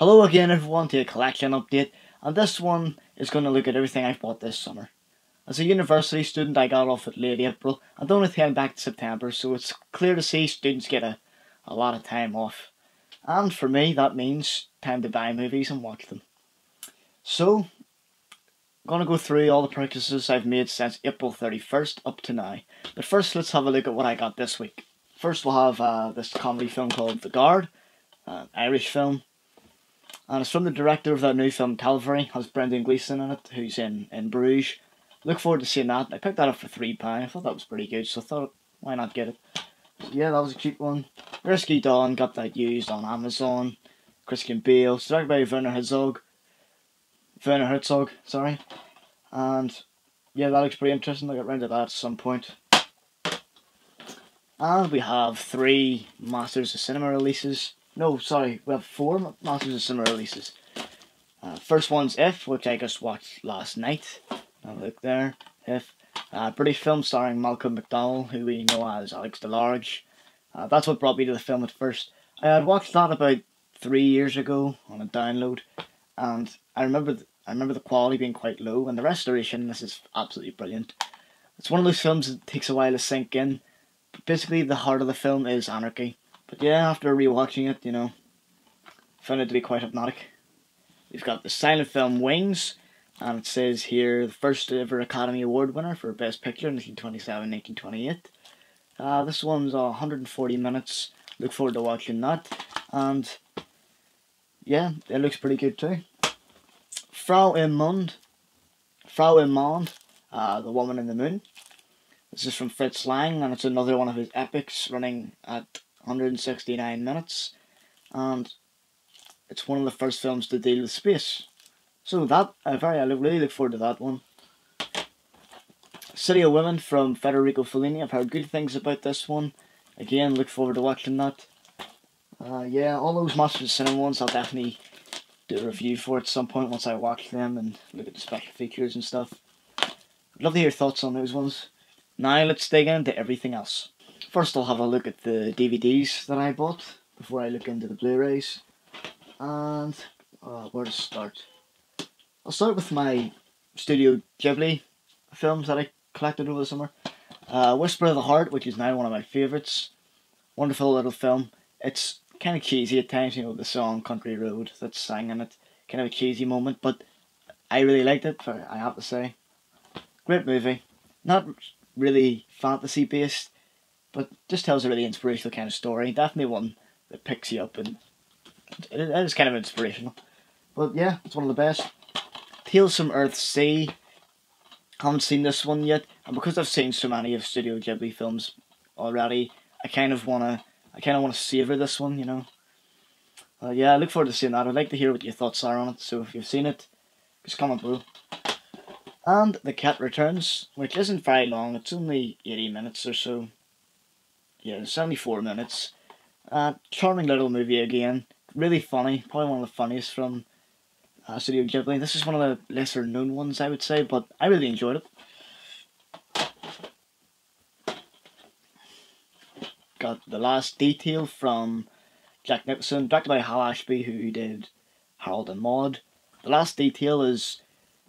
Hello again everyone to a collection update, and this one is going to look at everything I've bought this summer. As a university student I got off at late April and don't attend back to September, so it's clear to see students get a lot of time off. And for me that means time to buy movies and watch them. So, I'm going to go through all the purchases I've made since April 31st up to now. But first let's have a look at what I got this week. First we'll have this comedy film called The Guard, an Irish film. And it's from the director of that new film Calvary. Has Brendan Gleeson in it, who's in Bruges. Look forward to seeing that. I picked that up for £3. I thought that was pretty good, so I thought, why not get it? So yeah, that was a cheap one. Risky Dawn, got that used on Amazon. Christian Bale, it's directed by Werner Herzog, sorry. And yeah, that looks pretty interesting. I'll get round to that at some point. And we have 3 Masters of Cinema releases. No, sorry, we have 4 Masters of Cinema releases. First one's If, which I just watched last night. Have a look there. If. British film starring Malcolm McDowell, who we know as Alex DeLarge. That's what brought me to the film at first. I had watched that about 3 years ago on a download, and I remember the quality being quite low, and the restoration, this is absolutely brilliant. It's one of those films that takes a while to sink in. But basically, the heart of the film is anarchy. But yeah, after rewatching it, I found it to be quite hypnotic. We've got the silent film Wings, and it says here, the first ever Academy Award winner for Best Picture in 1927-1928. This one's 140 minutes. Look forward to watching that. And yeah, it looks pretty good too. Frau im Mond, The Woman in the Moon. This is from Fritz Lang, and it's another one of his epics, running at 169 minutes, and it's one of the first films to deal with space. So that, I really look forward to that one. City of Women from Federico Fellini. I've heard good things about this one. Again, look forward to watching that. Yeah, all those Masters of Cinema ones, I'll definitely do a review for at some point once I watch them and look at the special features and stuff. I'd love to hear your thoughts on those ones. Now let's dig into everything else. First I'll have a look at the DVDs that I bought before I look into the Blu-rays. And where to start? I'll start with my Studio Ghibli films that I collected over the summer. Whisper of the Heart, which is now one of my favourites. Wonderful little film. It's kind of cheesy at times, the song Country Road that's sang in it. Kind of a cheesy moment, but I really liked it, I have to say. Great movie. Not really fantasy based, but just tells a really inspirational kind of story. Definitely one that picks you up, and it is kind of inspirational. But yeah, it's one of the best. Tales from Earthsea. Haven't seen this one yet, and because I've seen so many of Studio Ghibli films already, I kind of wanna savor this one, Yeah, I look forward to seeing that. I'd like to hear what your thoughts are on it. So if you've seen it, just comment below. And The Cat Returns, which isn't very long. It's only 80 minutes or so. Yeah, 74 minutes. Charming little movie again. Really funny. Probably one of the funniest from Studio Ghibli. This is one of the lesser known ones, I would say, but I really enjoyed it. Got The Last Detail from Jack Nicholson, directed by Hal Ashby, who did Harold and Maude. The Last Detail is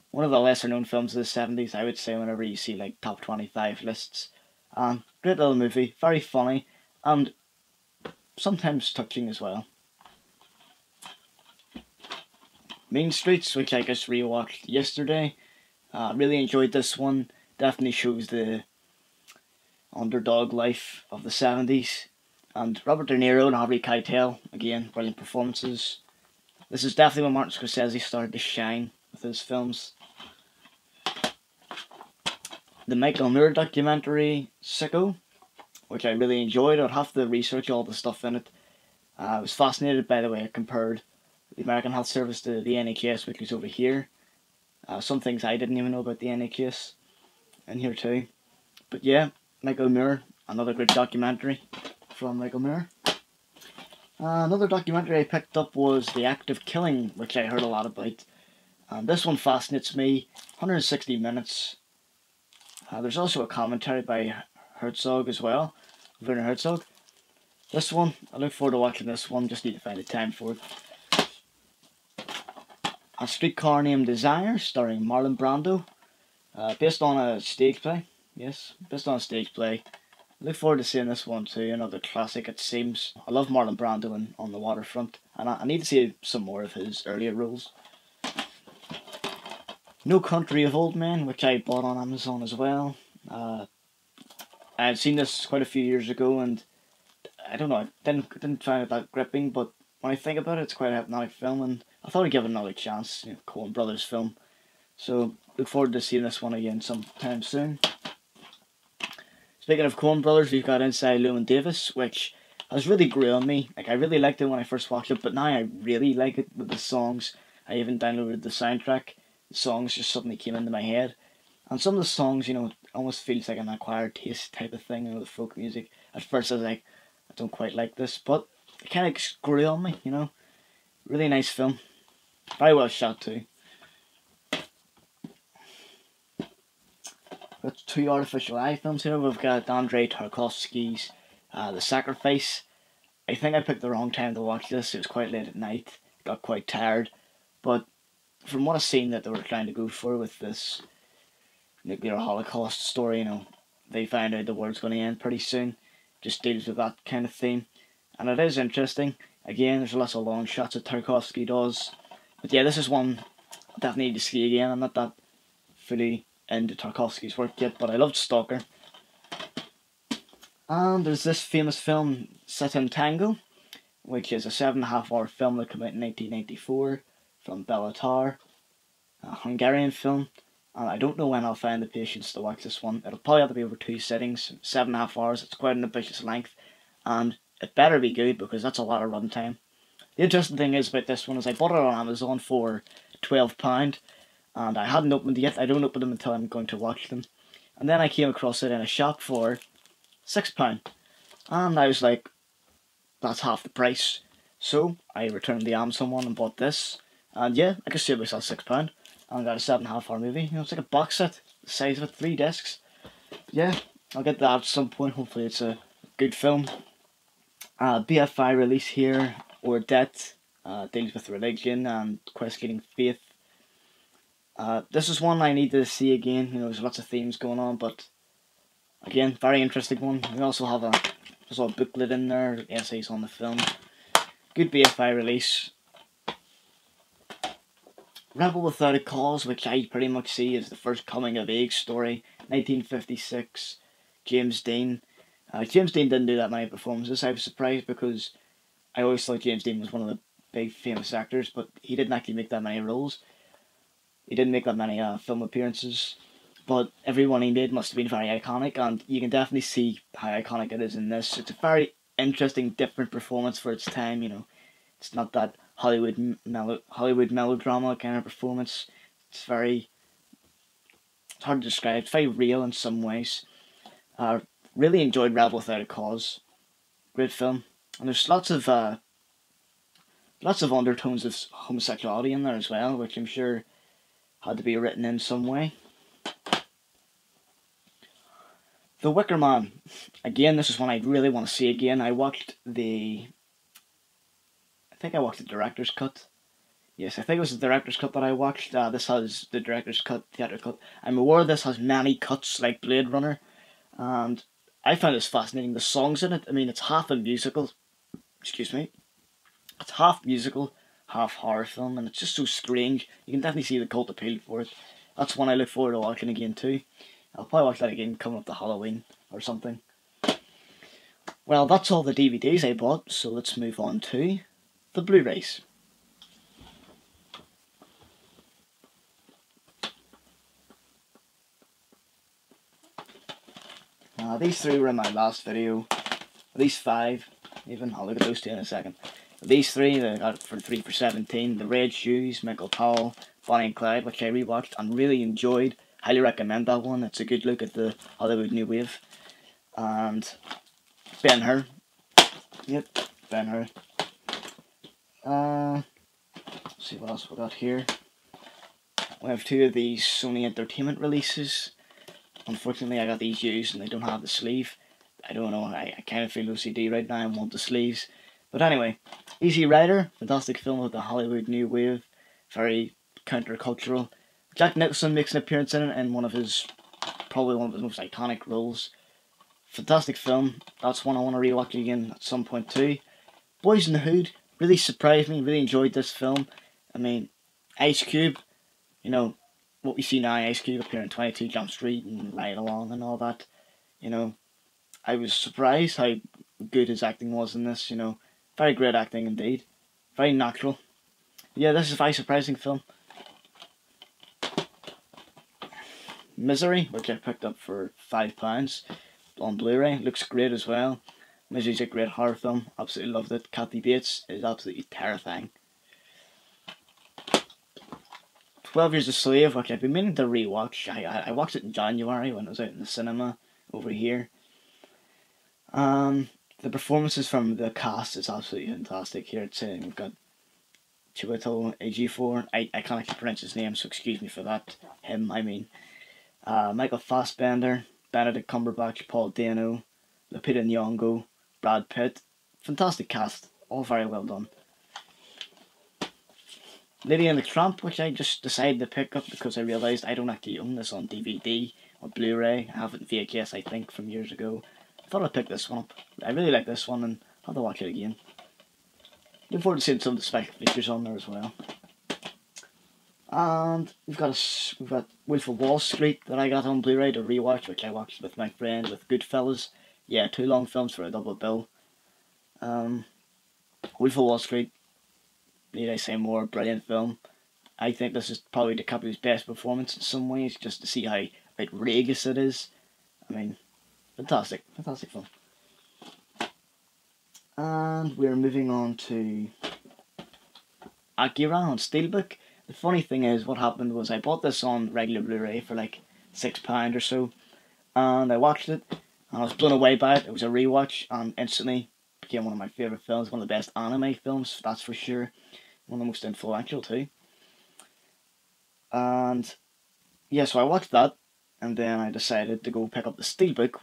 one of the lesser known films of the 70s, I would say, whenever you see like top 25 lists. Great little movie, very funny, and sometimes touching as well. Mean Streets, which I just rewatched yesterday. Really enjoyed this one. Definitely shows the underdog life of the 70s. And Robert De Niro and Harvey Keitel, again, brilliant performances. This is definitely when Martin Scorsese started to shine with his films. The Michael Moore documentary, Sicko, which I really enjoyed. I'd have to research all the stuff in it. I was fascinated by the way it compared the American Health Service to the NHS, which is over here. Some things I didn't even know about the NHS in here too. But yeah, Michael Moore, another great documentary from Michael Moore. Another documentary I picked up was The Act of Killing, which I heard a lot about. This one fascinates me. 160 minutes. There's also a commentary by Herzog as well, Werner Herzog. This one, I look forward to watching this one, just need to find the time for it. A Streetcar Named Desire, starring Marlon Brando. Based on a stage play. Yes, based on a stage play. Look forward to seeing this one too. Another classic, it seems. I love Marlon Brando in On the Waterfront, and I need to see some more of his earlier roles. No Country of Old Men, which I bought on Amazon as well. I had seen this quite a few years ago, and I don't know, I didn't find it that gripping, but when I think about it, it's quite a hypnotic film, and I thought I'd give it another chance. You know, Coen Brothers film. So, look forward to seeing this one again sometime soon. Speaking of Coen Brothers, we've got Inside Llewyn Davis, which has really grew on me. Like, I really liked it when I first watched it, but now I really like it with the songs. I even downloaded the soundtrack. The songs just suddenly came into my head. And some of the songs, you know, it almost feels like an acquired taste type of thing, you know, the folk music. At first I was like, I don't quite like this, but it kind of grew on me, you know. Really nice film. Very well shot too. Got two artificial eye films here. We've got Andrei Tarkovsky's The Sacrifice. I think I picked the wrong time to watch this. It was quite late at night. Got quite tired. But from what I've seen that they were trying to go for with this nuclear holocaust story, you know, they found out the world's going to end pretty soon. Just deals with that kind of theme. And it is interesting. Again, there's lots of long shots that Tarkovsky does. But yeah, this is one I definitely need to see again. I'm not that fully into Tarkovsky's work yet, but I loved Stalker. And there's this famous film, Sit in Tango, which is a 7.5-hour film that came out in 1994 from Bellatar, a Hungarian film. And I don't know when I'll find the patience to watch this one. It'll probably have to be over 2 sittings, 7.5 hours. It's quite an ambitious length, and it better be good because that's a lot of runtime. The interesting thing is about this one is I bought it on Amazon for £12, and I hadn't opened it yet. I don't open them until I'm going to watch them. And then I came across it in a shop for £6, and I was like, that's half the price. So I returned the Amazon one and bought this, and yeah, I could save myself £6 and got a 7.5-hour movie. You know, it's like a box set, the size of it, 3 discs. Yeah, I'll get that at some point. Hopefully it's a good film. BFI release here, Or Debt, deals with religion and questioning faith. This is one I need to see again. You know, there's lots of themes going on, but again, very interesting one. We also have there's a booklet in there, essays on the film. Good BFI release. Rebel Without a Cause, which I pretty much see as the first coming of age story. 1956, James Dean. James Dean didn't do that many performances. I was surprised because I always thought James Dean was one of the big famous actors, but he didn't actually make that many roles. He didn't make that many film appearances, but everyone he made must have been very iconic, and you can definitely see how iconic it is in this. It's a very interesting, different performance for its time. You know, it's not that Hollywood melodrama kind of performance. It's hard to describe. It's very real in some ways. Really enjoyed Rebel Without a Cause. Great film, and there's lots of undertones of homosexuality in there as well, which I'm sure had to be written in some way. The Wicker Man. Again, this is one I really want to see again. I think I watched the director's cut. Yes, I think it was the director's cut that I watched. This has the director's cut, theatrical cut. I'm aware this has many cuts like Blade Runner, and I found this fascinating. The songs in it, I mean, it's half a musical. Excuse me. It's half musical, half horror film, and it's just so strange. You can definitely see the cult appeal for it. That's one I look forward to watching again too. I'll probably watch that again coming up to Halloween or something. Well, that's all the DVDs I bought, so let's move on to the Blu-rays. These 3 were in my last video. These 5, even. I'll look at those 2 in a second. These 3, they got for 3 for 17. The Red Shoes, Michael Powell, Bonnie and Clyde, which I rewatched and really enjoyed. Highly recommend that one. It's a good look at the Hollywood New Wave. And Ben-Hur. Yep, Ben-Hur. Let's see what else we got here. We have 2 of these Sony Entertainment releases. Unfortunately, I got these used and they don't have the sleeve. I don't know, I kind of feel OCD right now and want the sleeves. But anyway, Easy Rider, fantastic film of the Hollywood New Wave. Very countercultural. Jack Nicholson makes an appearance in it in probably one of his most iconic roles. Fantastic film. That's one I want to rewatch again at some point too. Boys in the Hood really surprised me. Really enjoyed this film. I mean, Ice Cube, you know, what we see now, Ice Cube appearing in 22 Jump Street and Ride Along and all that. You know, I was surprised how good his acting was in this. You know, very great acting indeed. Very natural. Yeah, this is a very surprising film. Misery, which I picked up for £5 on Blu-ray, looks great as well. Misery's a great horror film. Absolutely loved it. Kathy Bates is absolutely terrifying. 12 Years a Slave, which I've been meaning to rewatch. I watched it in January when it was out in the cinema over here. The performances from the cast is absolutely fantastic here. We've got Chiwetel Ejiofor. I can't actually pronounce his name, so excuse me for that. Michael Fassbender, Benedict Cumberbatch, Paul Dano, Lupita Nyong'o, Brad Pitt. Fantastic cast. All very well done. Lady and the Tramp, which I just decided to pick up because I realised I don't actually own this on DVD or Blu-ray. I have it in VHS, I think, from years ago. I thought I'd pick this one up. I really like this one and I'll have to watch it again. Looking forward to seeing some of the special features on there as well. And we've got Wolf of Wall Street that I got on Blu-ray to rewatch, which I watched with my friend with Goodfellas. Yeah, 2 long films for a double bill. Wolf of Wall Street, need I say more, brilliant film. I think this is probably DiCaprio's best performance in some ways, just to see how outrageous it is. I mean, fantastic film. And we're moving on to Akira on Steelbook. The funny thing is, what happened was I bought this on regular Blu-ray for like £6 or so, and I watched it, and I was blown away by it. It was a rewatch, and instantly became one of my favourite films, one of the best anime films, that's for sure. One of the most influential too. And yeah, so I watched that, and then I decided to go pick up the Steelbook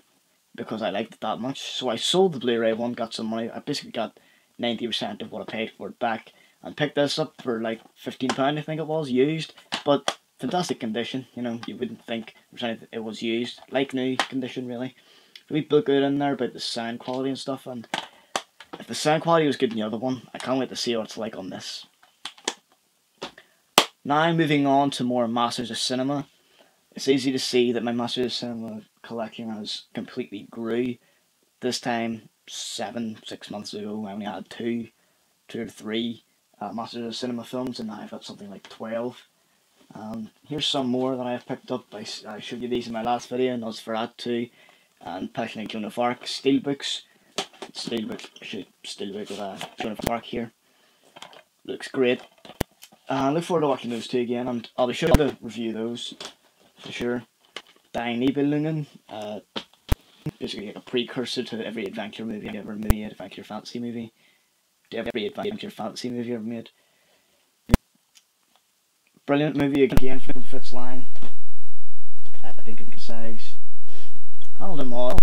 because I liked it that much. So I sold the Blu-ray one, got some money. I basically got 90% of what I paid for it back, and picked this up for like £15, I think it was, used, but fantastic condition. You know, you wouldn't think it was used, like new condition really. We book good in there about the sound quality and stuff, and if the sound quality was good in the other one, I can't wait to see what it's like on this. Now moving on to more Masters of Cinema. It's easy to see that my Masters of Cinema collection has completely grew. This time, 6 months ago, I only had two or three Masters of Cinema films, and now I've got something like 12. Here's some more that I've picked up. I showed you these in my last video, Nosferatu and Passion of Joan of Arc Steelbooks. Steelbook with Joan of Arc here. Looks great. I look forward to watching those two again, and I'll be sure to review those for sure. Die Nibelungen, basically like a precursor to every adventure movie ever made, adventure fantasy movie. Every adventure fantasy movie ever made. Brilliant movie again from Fritz Lang. Big size. All them all.